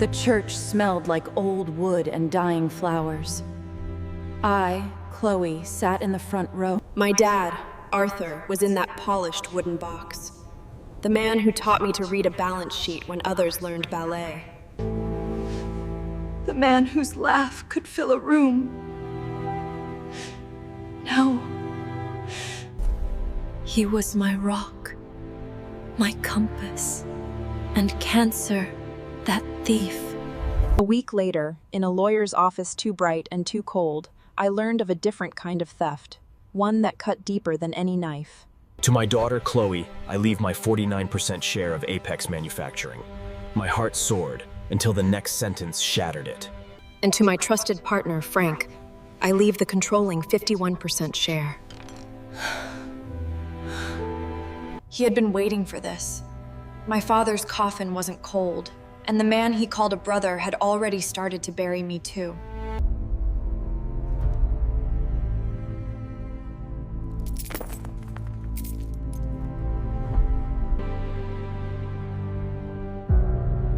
The church smelled like old wood and dying flowers. I, Chloe, sat in the front row. My dad, Arthur, was in that polished wooden box. The man who taught me to read a balance sheet when others learned ballet. The man whose laugh could fill a room. No. He was my rock, my compass, and Cancer, that thief. A week later, in a lawyer's office too bright and too cold, I learned of a different kind of theft, one that cut deeper than any knife. To my daughter, Chloe, I leave my 49% share of Apex Manufacturing. My heart soared until the next sentence shattered it. And to my trusted partner, Frank, I leave the controlling 51% share. He had been waiting for this. My father's coffin wasn't cold, and the man he called a brother had already started to bury me too.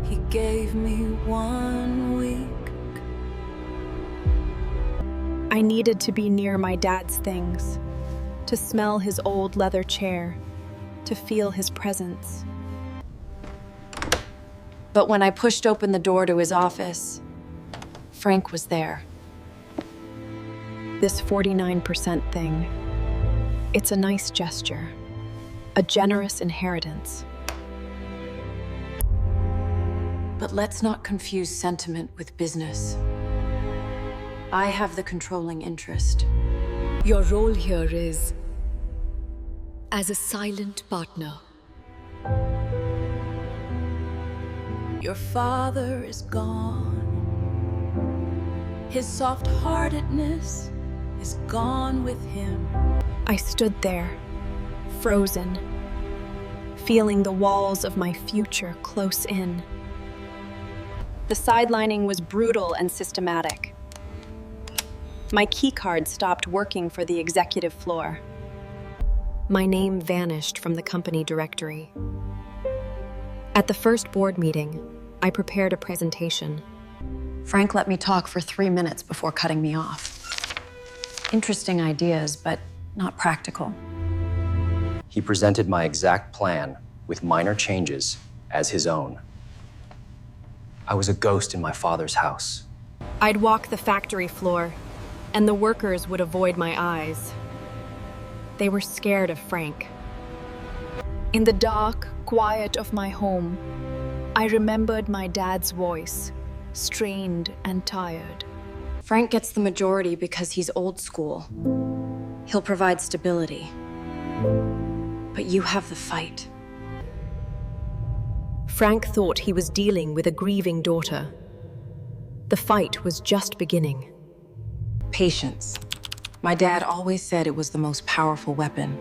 He gave me 1 week. I needed to be near my dad's things, to smell his old leather chair, to feel his presence. But when I pushed open the door to his office, Frank was there. This 49% thing, it's a nice gesture, a generous inheritance. But let's not confuse sentiment with business. I have the controlling interest. Your role here is as a silent partner. Your father is gone. His soft-heartedness is gone with him. I stood there, frozen, feeling the walls of my future close in. The sidelining was brutal and systematic. My keycard stopped working for the executive floor. My name vanished from the company directory. At the first board meeting, I prepared a presentation. Frank let me talk for 3 minutes before cutting me off. Interesting ideas, but not practical. He presented my exact plan with minor changes as his own. I was a ghost in my father's house. I'd walk the factory floor, and the workers would avoid my eyes. They were scared of Frank. In the dark quiet of my home, I remembered my dad's voice, strained and tired. Frank gets the majority because he's old school. He'll provide stability. But you have the fight. Frank thought he was dealing with a grieving daughter. The fight was just beginning. Patience. My dad always said it was the most powerful weapon.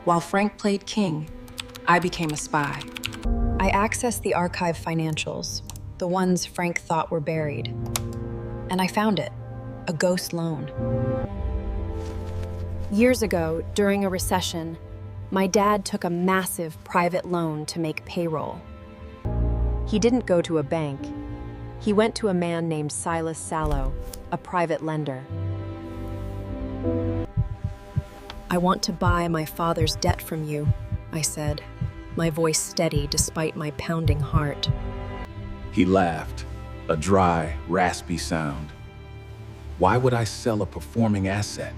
While Frank played king, I became a spy. I accessed the archive financials, the ones Frank thought were buried. And I found it, a ghost loan. Years ago, during a recession, my dad took a massive private loan to make payroll. He didn't go to a bank. He went to a man named Silas Sallow, a private lender. "I want to buy my father's debt from you," I said, my voice steady despite my pounding heart. He laughed, a dry, raspy sound. Why would I sell a performing asset?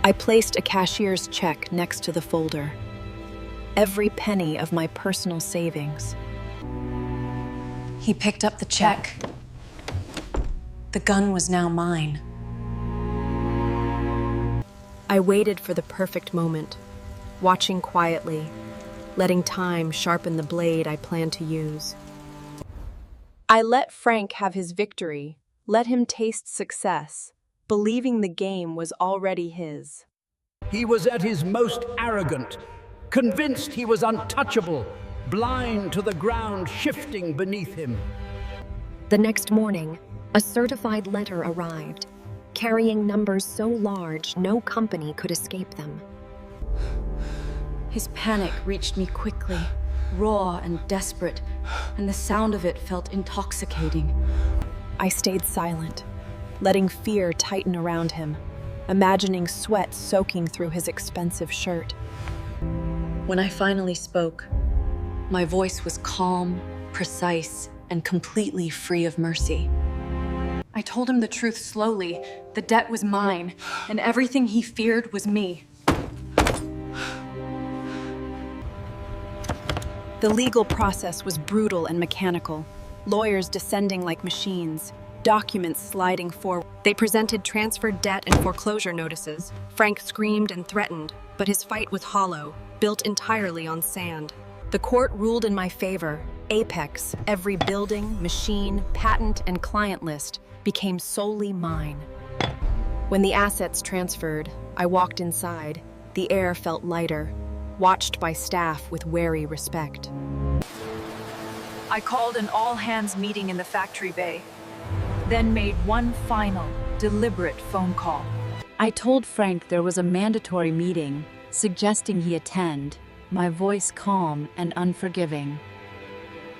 I placed a cashier's check next to the folder. Every penny of my personal savings. He picked up the check. The gun was now mine. I waited for the perfect moment, watching quietly, letting time sharpen the blade I planned to use. I let Frank have his victory, let him taste success, believing the game was already his. He was at his most arrogant, convinced he was untouchable, blind to the ground shifting beneath him. The next morning, a certified letter arrived, carrying numbers so large no company could escape them. His panic reached me quickly, raw and desperate, and the sound of it felt intoxicating. I stayed silent, letting fear tighten around him, imagining sweat soaking through his expensive shirt. When I finally spoke, my voice was calm, precise, and completely free of mercy. I told him the truth slowly. The debt was mine, and everything he feared was me. The legal process was brutal and mechanical, lawyers descending like machines, documents sliding forward. They presented transferred debt and foreclosure notices. Frank screamed and threatened, but his fight was hollow, built entirely on sand. The court ruled in my favor. Apex, every building, machine, patent, and client list became solely mine. When the assets transferred, I walked inside. The air felt lighter, watched by staff with wary respect. I called an all-hands meeting in the factory bay, then made one final, deliberate phone call. I told Frank there was a mandatory meeting, suggesting he attend, my voice calm and unforgiving.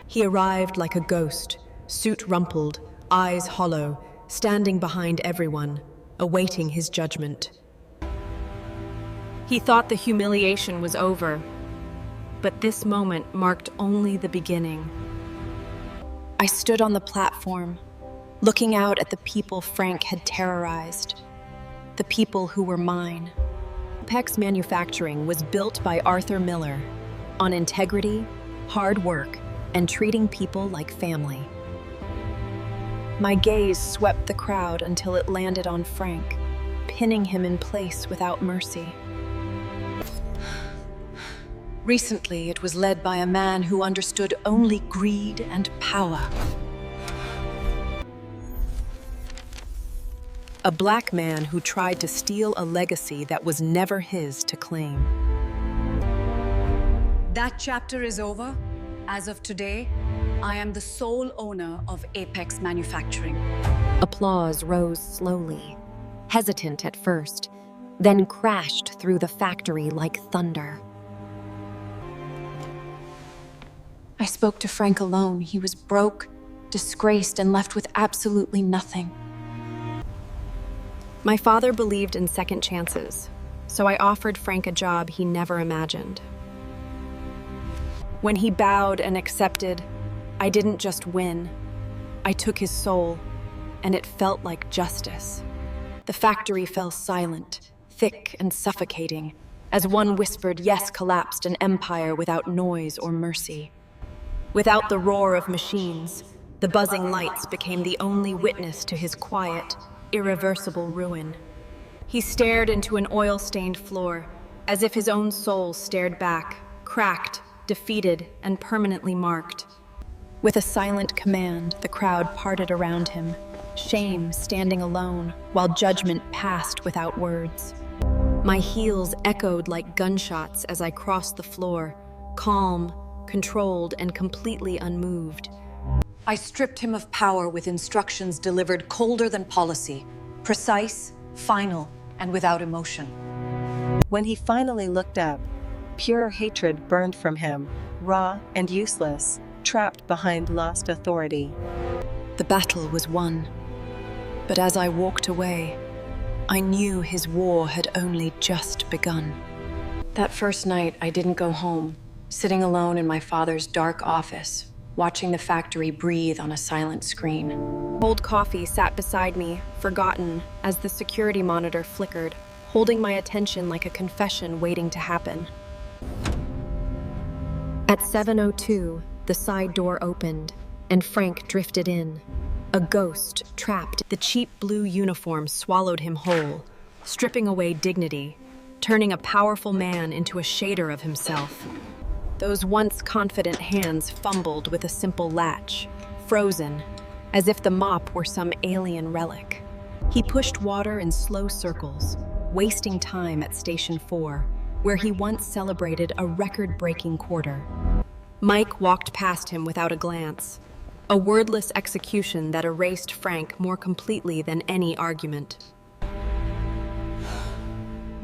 He arrived like a ghost, suit rumpled, eyes hollow, standing behind everyone, awaiting his judgment. He thought the humiliation was over, but this moment marked only the beginning. I stood on the platform, looking out at the people Frank had terrorized, the people who were mine. Apex Manufacturing was built by Arthur Miller on integrity, hard work, and treating people like family. My gaze swept the crowd until it landed on Frank, pinning him in place without mercy. Recently, it was led by a man who understood only greed and power. A black man who tried to steal a legacy that was never his to claim. That chapter is over. As of today, I am the sole owner of Apex Manufacturing. Applause rose slowly, hesitant at first, then crashed through the factory like thunder. I spoke to Frank alone. He was broke, disgraced, and left with absolutely nothing. My father believed in second chances, so I offered Frank a job he never imagined. When he bowed and accepted, I didn't just win. I took his soul, and it felt like justice. The factory fell silent, thick and suffocating, as one whispered yes collapsed an empire without noise or mercy. Without the roar of machines, the buzzing lights became the only witness to his quiet, irreversible ruin. He stared into an oil-stained floor, as if his own soul stared back, cracked, defeated, and permanently marked. With a silent command, the crowd parted around him, shame standing alone, while judgment passed without words. My heels echoed like gunshots as I crossed the floor, calm, controlled, and completely unmoved. I stripped him of power with instructions delivered colder than policy, precise, final, and without emotion. When he finally looked up, pure hatred burned from him, raw and useless, trapped behind lost authority. The battle was won, but as I walked away, I knew his war had only just begun. That first night, I didn't go home, sitting alone in my father's dark office, watching the factory breathe on a silent screen. Cold coffee sat beside me, forgotten, as the security monitor flickered, holding my attention like a confession waiting to happen. At 7:02, the side door opened, and Frank drifted in. A ghost, trapped. The cheap blue uniform swallowed him whole, stripping away dignity, turning a powerful man into a shader of himself. Those once confident hands fumbled with a simple latch, frozen, as if the mop were some alien relic. He pushed water in slow circles, wasting time at Station 4, where he once celebrated a record-breaking quarter. Mike walked past him without a glance, a wordless execution that erased Frank more completely than any argument.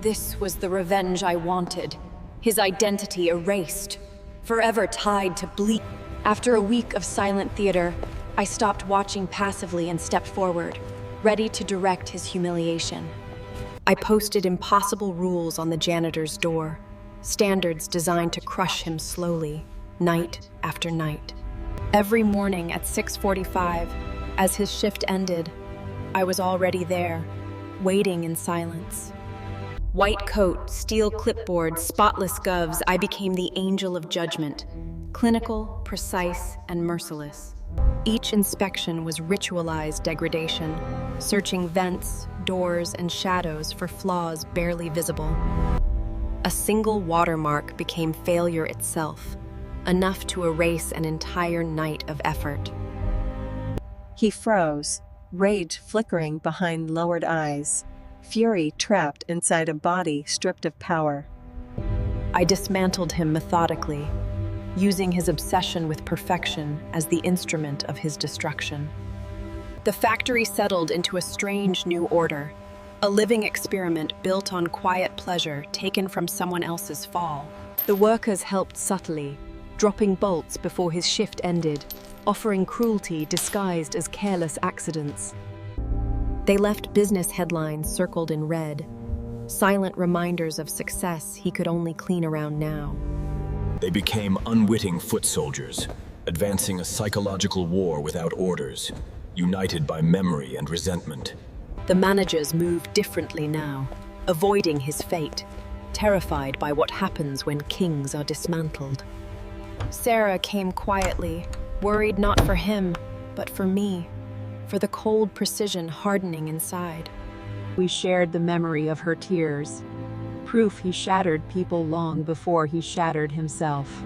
This was the revenge I wanted. His identity erased, forever tied to bleak. After a week of silent theater, I stopped watching passively and stepped forward, ready to direct his humiliation. I posted impossible rules on the janitor's door, standards designed to crush him slowly, night after night. Every morning at 6:45, as his shift ended, I was already there, waiting in silence. White coat, steel clipboard, spotless gloves, I became the angel of judgment, clinical, precise, and merciless. Each inspection was ritualized degradation, searching vents, doors, and shadows for flaws barely visible. A single watermark became failure itself, enough to erase an entire night of effort. He froze, rage flickering behind lowered eyes, fury trapped inside a body stripped of power. I dismantled him methodically, using his obsession with perfection as the instrument of his destruction. The factory settled into a strange new order, a living experiment built on quiet pleasure taken from someone else's fall. The workers helped subtly, dropping bolts before his shift ended, offering cruelty disguised as careless accidents. They left business headlines circled in red, silent reminders of success he could only clean around now. They became unwitting foot soldiers, advancing a psychological war without orders, united by memory and resentment. The managers moved differently now, avoiding his fate, terrified by what happens when kings are dismantled. Sarah came quietly, worried not for him, but for me, for the cold precision hardening inside. We shared the memory of her tears, proof he shattered people long before he shattered himself.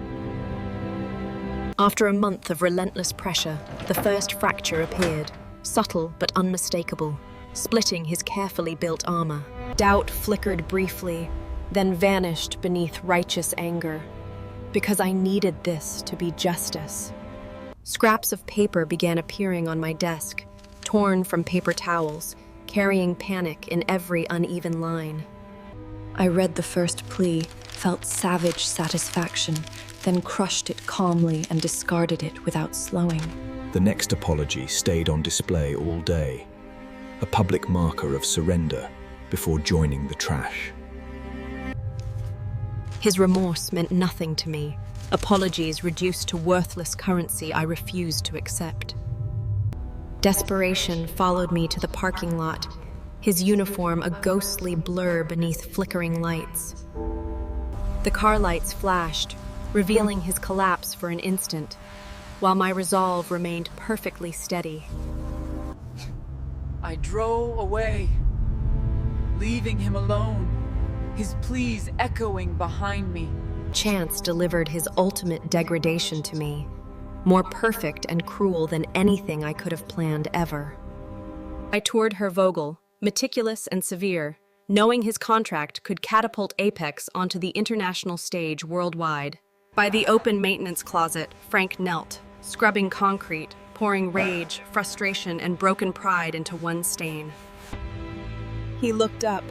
After a month of relentless pressure, the first fracture appeared, subtle but unmistakable, splitting his carefully built armor. Doubt flickered briefly, then vanished beneath righteous anger, because I needed this to be justice. Scraps of paper began appearing on my desk, torn from paper towels, carrying panic in every uneven line. I read the first plea, felt savage satisfaction, then crushed it calmly and discarded it without slowing. The next apology stayed on display all day, a public marker of surrender before joining the trash. His remorse meant nothing to me, apologies reduced to worthless currency I refused to accept. Desperation followed me to the parking lot, his uniform a ghostly blur beneath flickering lights. The car lights flashed, revealing his collapse for an instant, while my resolve remained perfectly steady. I drove away, leaving him alone, his pleas echoing behind me. Chance delivered his ultimate degradation to me, more perfect and cruel than anything I could have planned ever. I toured her Vogel, meticulous and severe, knowing his contract could catapult Apex onto the international stage worldwide. By the open maintenance closet, Frank knelt, scrubbing concrete, pouring rage, frustration, and broken pride into one stain. He looked up.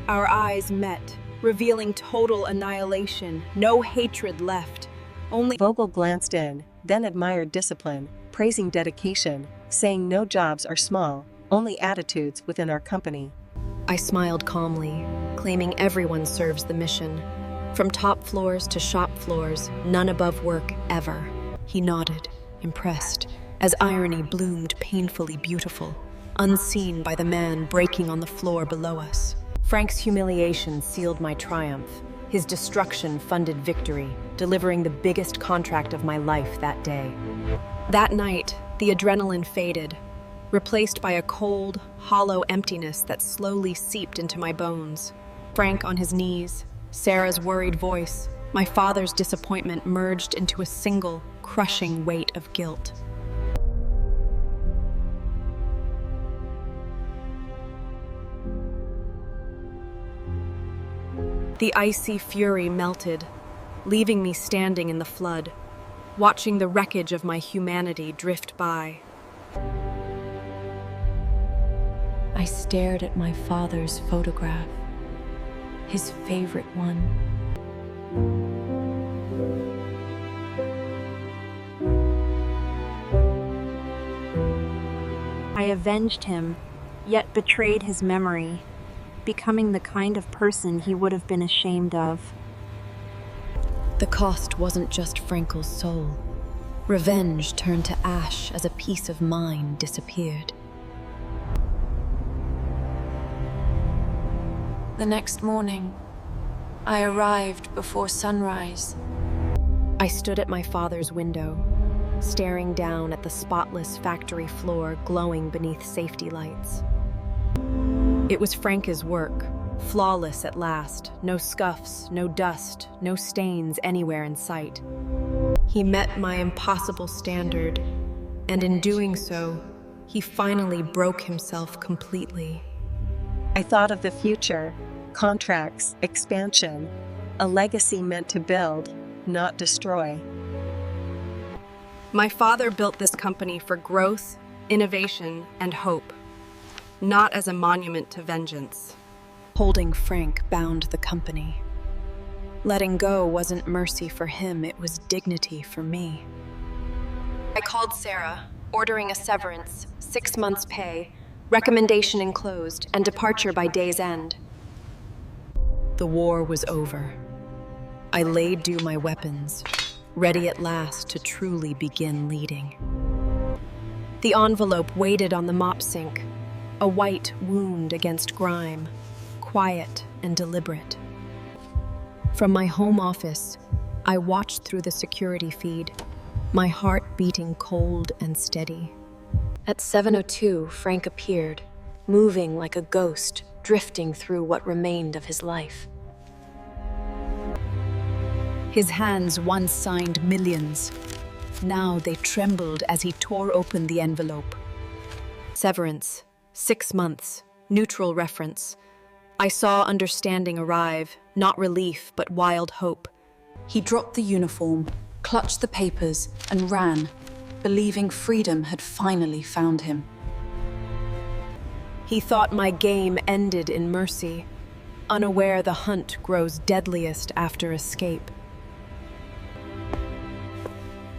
Our eyes met, revealing total annihilation, no hatred left. Only Vogel glanced in, then admired discipline, praising dedication, saying no jobs are small, only attitudes within our company. I smiled calmly, claiming everyone serves the mission. From top floors to shop floors, none above work ever. He nodded, impressed, as irony bloomed painfully beautiful, unseen by the man breaking on the floor below us. Frank's humiliation sealed my triumph. His destruction funded victory, delivering the biggest contract of my life that day. That night, the adrenaline faded, replaced by a cold, hollow emptiness that slowly seeped into my bones. Frank on his knees, Sarah's worried voice, my father's disappointment merged into a single, crushing weight of guilt. The icy fury melted, leaving me standing in the flood, watching the wreckage of my humanity drift by. I stared at my father's photograph, his favorite one. avenged him, yet betrayed his memory, becoming the kind of person he would have been ashamed of. The cost wasn't just Frankel's soul. Revenge turned to ash as a piece of mine disappeared. The next morning, I arrived before sunrise. I stood at my father's window, staring down at the spotless factory floor glowing beneath safety lights. It was Franke's work, flawless at last, no scuffs, no dust, no stains anywhere in sight. He met my impossible standard, and in doing so, he finally broke himself completely. I thought of the future, contracts, expansion, a legacy meant to build, not destroy. My father built this company for growth, innovation, and hope, not as a monument to vengeance. Holding Frank bound the company. Letting go wasn't mercy for him, it was dignity for me. I called Sarah, ordering a severance, 6 months' pay, recommendation enclosed, and departure by day's end. The war was over. I laid due my weapons, ready at last to truly begin leading. The envelope waited on the mop sink, a white wound against grime, quiet and deliberate. From my home office, I watched through the security feed, my heart beating cold and steady. At 7:02, Frank appeared, moving like a ghost, drifting through what remained of his life. His hands once signed millions. Now they trembled as he tore open the envelope. Severance, 6 months, neutral reference. I saw understanding arrive, not relief, but wild hope. He dropped the uniform, clutched the papers, and ran, believing freedom had finally found him. He thought my game ended in mercy, unaware the hunt grows deadliest after escape.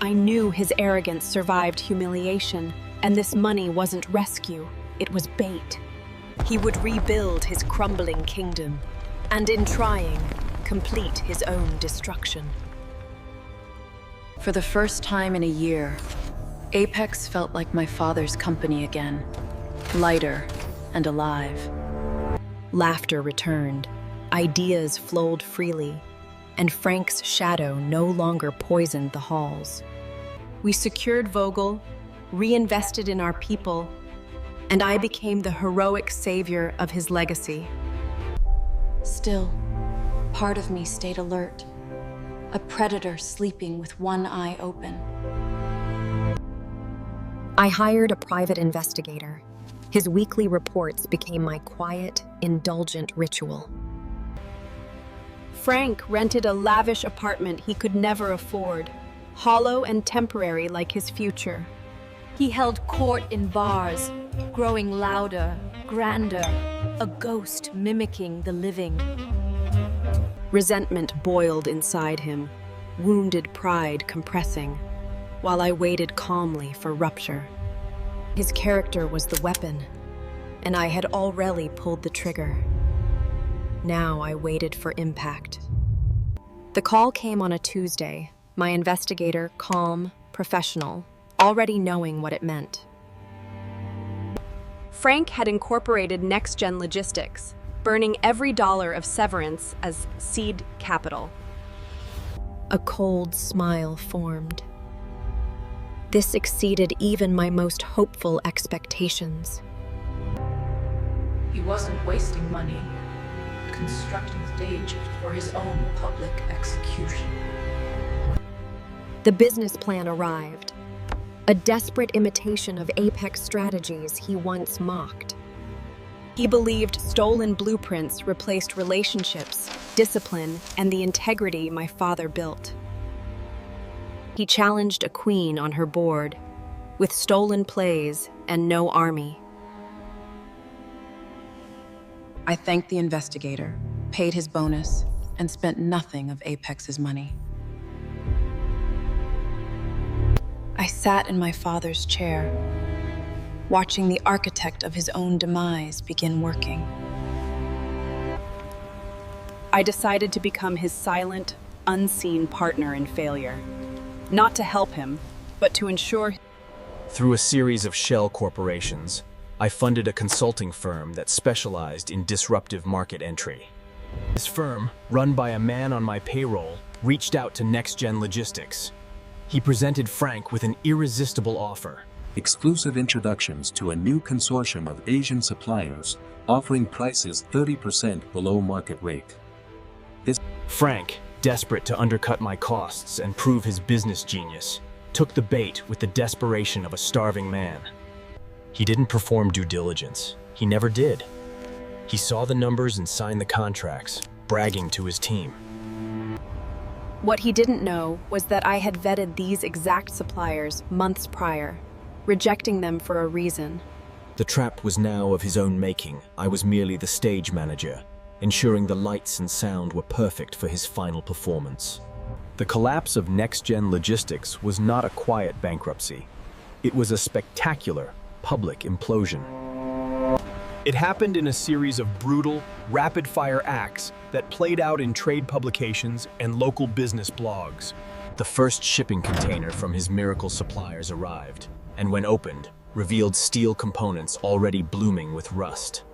I knew his arrogance survived humiliation, and this money wasn't rescue, it was bait. He would rebuild his crumbling kingdom, and in trying, complete his own destruction. For the first time in a year, Apex felt like my father's company again, lighter and alive. Laughter returned, ideas flowed freely, and Frank's shadow no longer poisoned the halls. We secured Vogel, reinvested in our people, and I became the heroic savior of his legacy. Still, part of me stayed alert, a predator sleeping with one eye open. I hired a private investigator. His weekly reports became my quiet, indulgent ritual. Frank rented a lavish apartment he could never afford, hollow and temporary like his future. He held court in bars, growing louder, grander, a ghost mimicking the living. Resentment boiled inside him, wounded pride compressing, while I waited calmly for rupture. His character was the weapon, and I had already pulled the trigger. Now I waited for impact. The call came on a Tuesday, my investigator calm, professional, already knowing what it meant. Frank had incorporated next-gen logistics, burning every dollar of severance as seed capital. A cold smile formed. This exceeded even my most hopeful expectations. He wasn't wasting money, constructing stages for his own public execution. The business plan arrived, a desperate imitation of Apex strategies he once mocked. He believed stolen blueprints replaced relationships, discipline, and the integrity my father built. He challenged a queen on her board, with stolen plays and no army. I thanked the investigator, paid his bonus, and spent nothing of Apex's money. I sat in my father's chair, watching the architect of his own demise begin working. I decided to become his silent, unseen partner in failure. Not to help him, but to ensure. Through a series of shell corporations, I funded a consulting firm that specialized in disruptive market entry. This firm, run by a man on my payroll, reached out to Next-Gen Logistics. He presented Frank with an irresistible offer. Exclusive introductions to a new consortium of Asian suppliers, offering prices 30% below market rate. Frank, desperate to undercut my costs and prove his business genius, took the bait with the desperation of a starving man. He didn't perform due diligence. He never did. He saw the numbers and signed the contracts, bragging to his team. What he didn't know was that I had vetted these exact suppliers months prior, rejecting them for a reason. The trap was now of his own making. I was merely the stage manager, ensuring the lights and sound were perfect for his final performance. The collapse of Next-Gen Logistics was not a quiet bankruptcy. It was a spectacular public implosion. It happened in a series of brutal, rapid-fire acts that played out in trade publications and local business blogs. The first shipping container from his miracle suppliers arrived, and when opened, revealed steel components already blooming with rust.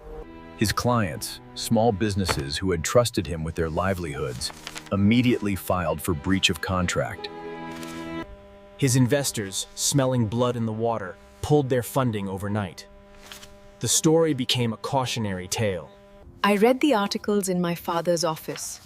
His clients, small businesses who had trusted him with their livelihoods, immediately filed for breach of contract. His investors, smelling blood in the water, pulled their funding overnight. The story became a cautionary tale. I read the articles in my father's office,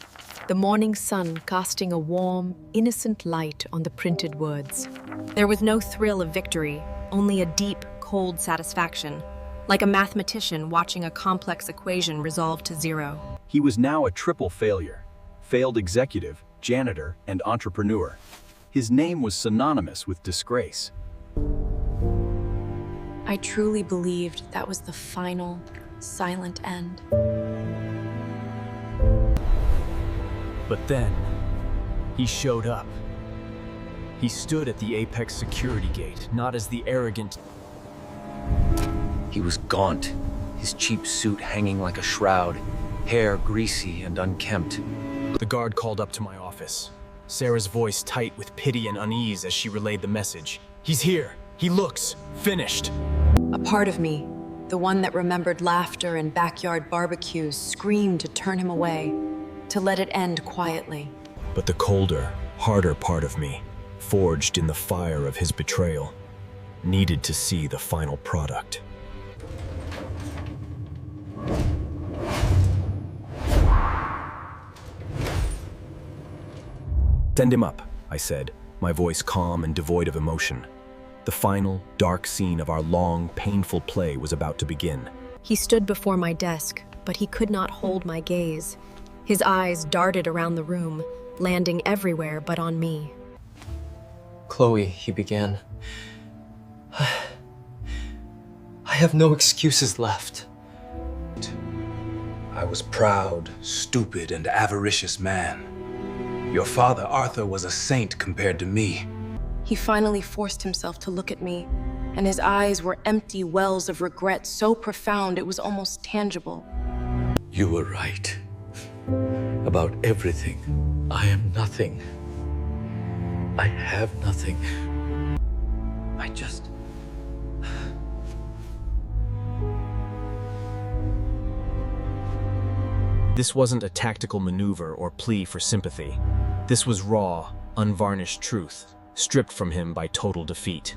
the morning sun casting a warm, innocent light on the printed words. There was no thrill of victory, only a deep, cold satisfaction, like a mathematician watching a complex equation resolve to zero. He was now a triple failure: failed executive, janitor, and entrepreneur. His name was synonymous with disgrace. I truly believed that was the final, silent end. But then, he showed up. He stood at the Apex security gate, not as the arrogant. He was gaunt, his cheap suit hanging like a shroud, hair greasy and unkempt. The guard called up to my office, Sarah's voice tight with pity and unease as she relayed the message. He's here. He looks finished. A part of me, the one that remembered laughter and backyard barbecues, screamed to turn him away, to let it end quietly. But the colder, harder part of me, forged in the fire of his betrayal, needed to see the final product. Send him up, I said, my voice calm and devoid of emotion. The final, dark scene of our long, painful play was about to begin. He stood before my desk, but he could not hold my gaze. His eyes darted around the room, landing everywhere but on me. Chloe, he began. I have no excuses left. I was proud, stupid, and avaricious man. Your father, Arthur, was a saint compared to me. He finally forced himself to look at me, and his eyes were empty wells of regret so profound it was almost tangible. You were right. About everything. I am nothing. I have nothing. I just... This wasn't a tactical maneuver or plea for sympathy. This was raw, unvarnished truth, stripped from him by total defeat.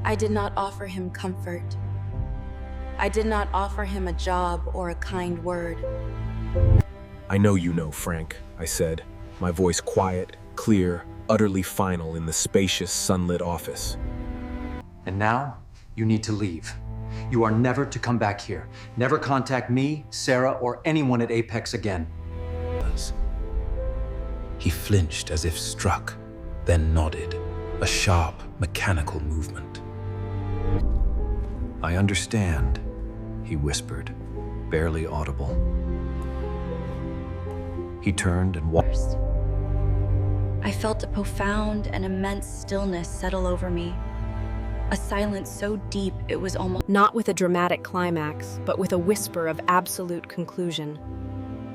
I did not offer him comfort. I did not offer him a job or a kind word. I know you know, Frank, I said, my voice quiet, clear, utterly final in the spacious, sunlit office. And now, you need to leave. You are never to come back here. Never contact me, Sarah, or anyone at Apex again. He flinched as if struck, then nodded, a sharp, mechanical movement. I understand, he whispered, barely audible. He turned and walked. I felt a profound and immense stillness settle over me. A silence so deep it was almost... Not with a dramatic climax, but with a whisper of absolute conclusion.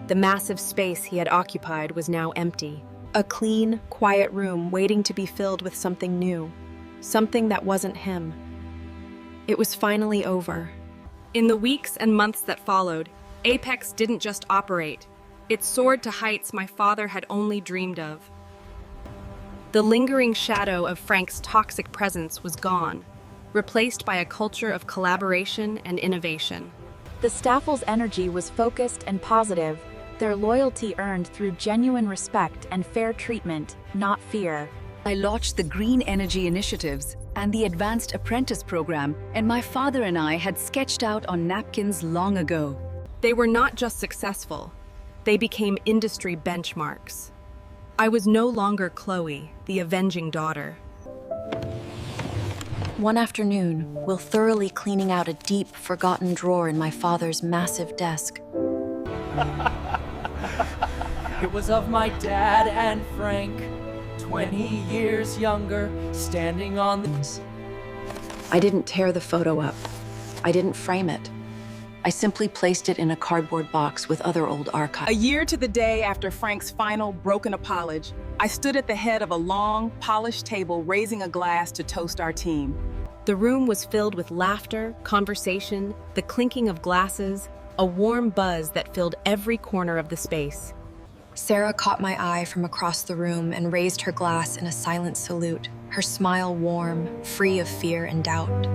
The massive space he had occupied was now empty. A clean, quiet room waiting to be filled with something new. Something that wasn't him. It was finally over. In the weeks and months that followed, Apex didn't just operate. It soared to heights my father had only dreamed of. The lingering shadow of Frank's toxic presence was gone, replaced by a culture of collaboration and innovation. The Staffel's energy was focused and positive, their loyalty earned through genuine respect and fair treatment, not fear. I launched the Green Energy Initiatives and the Advanced Apprentice Program, and my father and I had sketched out on napkins long ago. They were not just successful, they became industry benchmarks. I was no longer Chloe, the avenging daughter. One afternoon, while thoroughly cleaning out a deep, forgotten drawer in my father's massive desk, It was of my dad and Frank, 20 years younger, standing on the... I didn't tear the photo up. I didn't frame it. I simply placed it in a cardboard box with other old archives. A year to the day after Frank's final broken apology, I stood at the head of a long, polished table raising a glass to toast our team. The room was filled with laughter, conversation, the clinking of glasses, a warm buzz that filled every corner of the space. Sarah caught my eye from across the room and raised her glass in a silent salute, her smile warm, free of fear and doubt.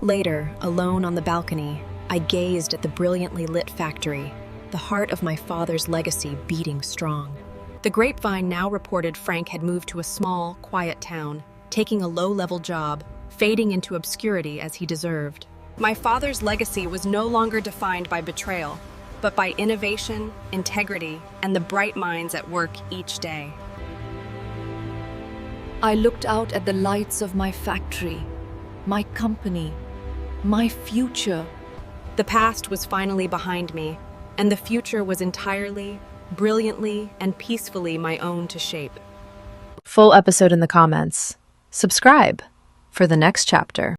Later, alone on the balcony, I gazed at the brilliantly lit factory, the heart of my father's legacy beating strong. The grapevine now reported Frank had moved to a small, quiet town, taking a low-level job, fading into obscurity as he deserved. My father's legacy was no longer defined by betrayal, but by innovation, integrity, and the bright minds at work each day. I looked out at the lights of my factory, my company, my future. The past was finally behind me, and the future was entirely, brilliantly, and peacefully my own to shape. Full episode in the comments. Subscribe for the next chapter.